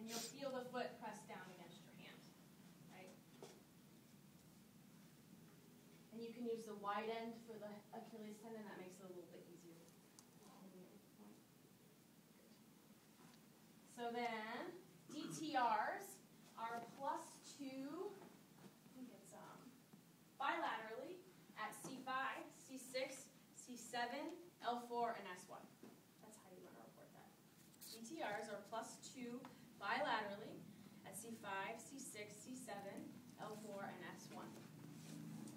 And you'll feel the foot press down against your hand, right? And you can use the wide end for the Achilles tendon. That makes it a little bit easier. So then, DTRs are +2, I think it's bilaterally at C5, C6, C7, L4, and S1. That's how you want to report that. DTRs are +2 bilaterally at C5, C6, C7, L4, and S1.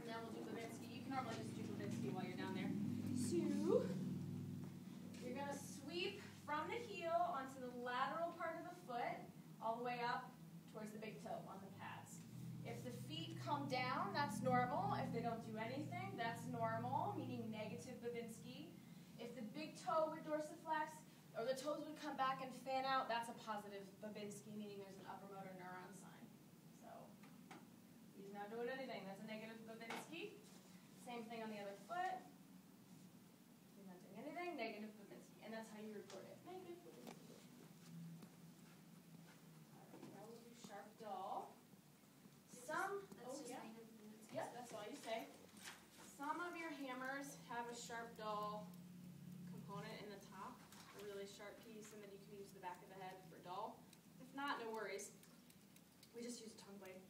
And then we'll do Babinski. You can normally just do Babinski while you're down there. So, you're going to sweep from the heel onto the lateral part of the foot, all the way up towards the big toe on the pads. If the feet come down, that's normal. If they don't do anything, that's normal, meaning negative Babinski. If the big toe would dorsiflex, or the toes would come back and fan out, that's a positive Babinski, meaning there's an upper motor neuron sign. So, he's not doing anything. That's a negative Babinski. Same thing on the other foot. He's not doing anything, negative Babinski. And that's how you report it. Negative Babinski. Now we'll do sharp dull. Yep, that's all you say. Some of your hammers have a sharp dull component in the top, a really sharp piece, and then you can use the back of the head for dull. If not, no worries. We just use a tongue blade.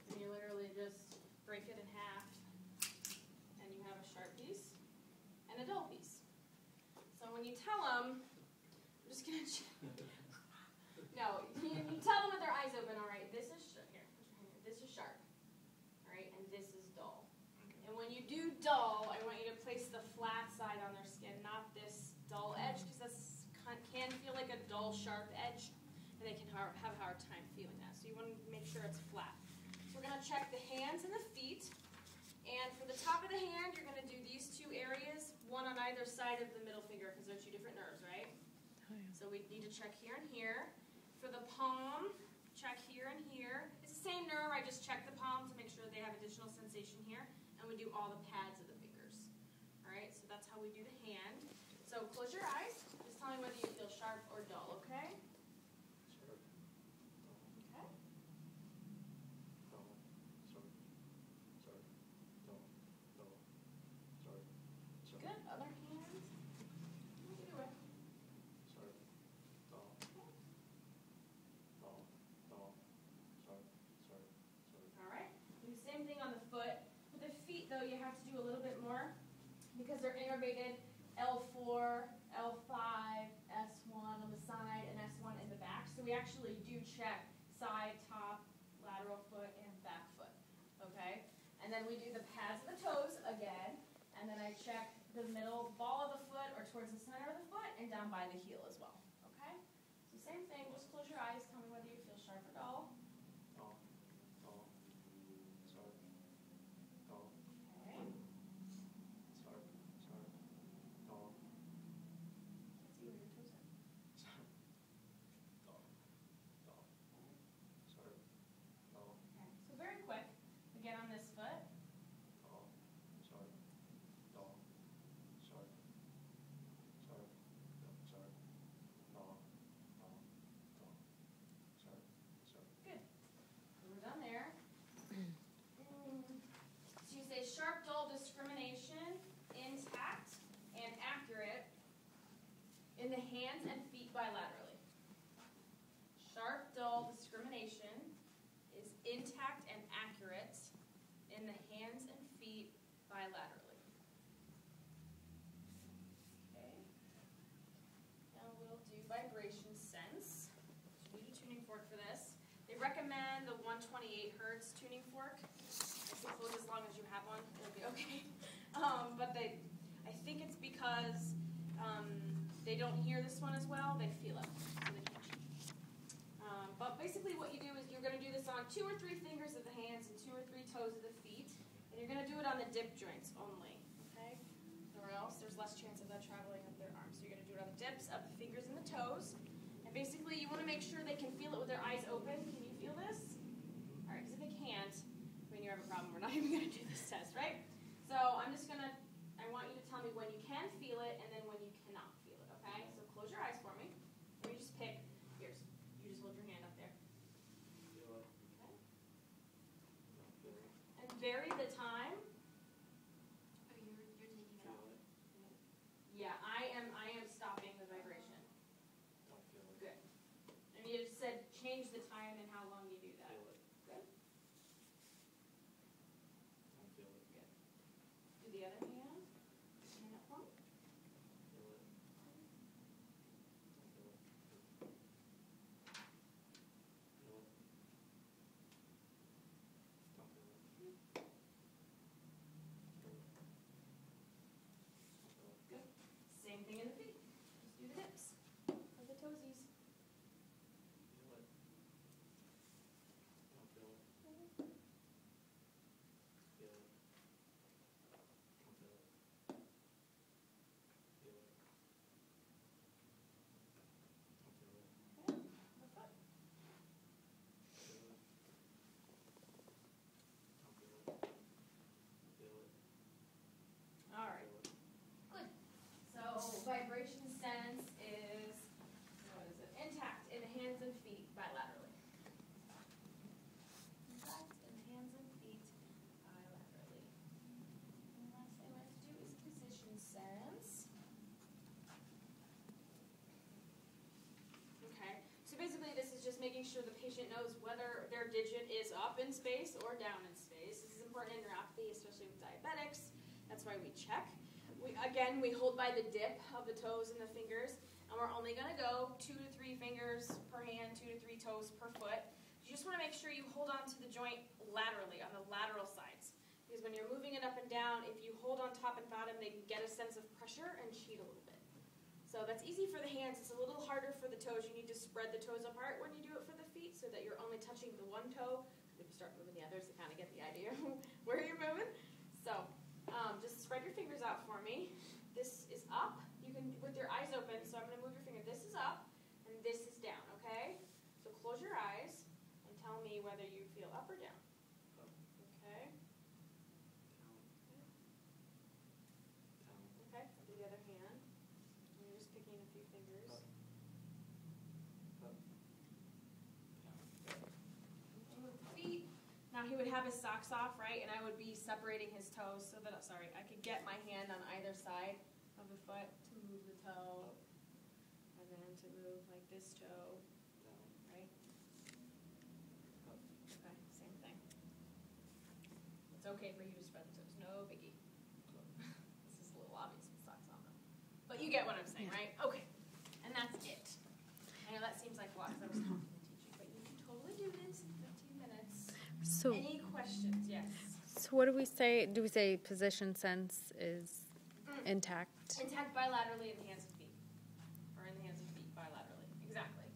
And you literally just break it in half, and you have a sharp piece and a dull piece. So when you tell them, I'm just going to no, you tell them with their eyes open, all right, this is, here, put your hand here, this is sharp, all right, and this is dull. And when you do dull, I want you to place the flat side on their skin, not this dull edge, because that can feel like a dull, sharp edge, and they can have a hard time feeling that. So you want to make sure it's flat. So we're going to check the hands and the feet. And for the top of the hand, you're going to do these two areas, one on either side of the middle finger, because they're two different nerves, right? Oh, yeah. So we need to check here and here. For the palm, check here and here. It's the same nerve, I just check the palm to make sure they have additional sensation here. And we do all the pads of the fingers. All right, so that's how we do the hand. So close your eyes. Just tell me whether you feel sharp or dull, okay? Sharp. Okay. Dull. Sharp. Sharp. Dull. Dull. Sharp. Sharp. Good. Other hand. You can do it. Sharp. Dull. Dull. Dull. Sharp. Sharp. Sharp. All right. Do the same thing on the foot. With the feet, though, you have to do a little bit more because they're innervated L4, L5, S1 on the side, and S1 in the back. So we actually do check side, top, lateral foot, and back foot. Okay? And then we do the pads of the toes again, and then I check the middle ball of the foot or towards the center of the foot and down by the heel as well. Okay? So same thing, just close your eyes, tell me whether you feel sharp or dull. Dull. Dull. Sharp. Dull. Okay. Sharp. Sharp. Dull. Let's see where your toes are. Sharp. Dull. Dull. Sharp. Dull. Okay. So very quick, again on this foot. Dull. Sharp. Dull. Sharp. Sharp. Sharp. Dull. Dull. Dull. Sharp. Sharp. Good. So we're done there. So you say sharp, dull, discrimination, intact, and accurate in the hands and feet bilaterally. Sharp, dull, discrimination is intact and accurate in the hands and feet bilaterally. Okay. Now we'll do vibration sense. So we need a tuning fork for this. They recommend the 128 hertz tuning fork. I suppose as long as you have one, it'll be okay. But I think it's because they don't hear this one as well. They feel it, so they can't change. But basically what you do is you're going to do this on 2 or 3 fingers of the hands and 2 or 3 toes of the feet. And you're going to do it on the dip joints only, okay? Or else there's less chance of that traveling up their arms. So you're going to do it on the dips of the fingers and the toes. And basically you want to make sure they can feel it with their eyes open. Can you feel this? All right, because if they can't, when you have a problem, we're not even going to do this test, right? So I'm just going to, I want you to tell me when you can feel it and then when you cannot feel it, okay? So close your eyes for me. And you just pick, here's, you just hold your hand up there. making sure the patient knows whether their digit is up in space or down in space. This is important in neuropathy, especially with diabetics. That's why we check. Again, we hold by the dip of the toes and the fingers, and we're only going to go 2 to 3 fingers per hand, 2 to 3 toes per foot. You just want to make sure you hold on to the joint laterally, on the lateral sides. Because when you're moving it up and down, if you hold on top and bottom, they can get a sense of pressure and cheat a little bit. So that's easy for the hands. It's a little harder for the toes. You need to spread the toes apart when you do it for the feet so that you're only touching the one toe. If you start moving the others, you kind of get the idea where you're moving. So just spread your fingers out for me. This is up. You can, with your eyes open, so I'm going to move your finger. This is up, and this is down, okay? So close your eyes and tell me whether you feel up or down. Okay? Okay, I'll do the other hand. And you're just picking a few fingers. Feet. Now he would have his socks off, right? And I would be separating his toes so that, I could get my hand on either side of the foot to move the toe, and then to move like this toe, right? Okay, same thing. It's okay for you to spread the toes, no biggie. This is a little obvious with socks on them. But you get what I'm saying, right? Okay, and that's it. I know that seems like a lot because I was talking to teaching, but you can totally do this in 15 minutes. So, Any questions? Yes. so what do we say? Do we say position sense is intact? Intact bilaterally in the hands and feet. Or in the hands and feet bilaterally. Exactly.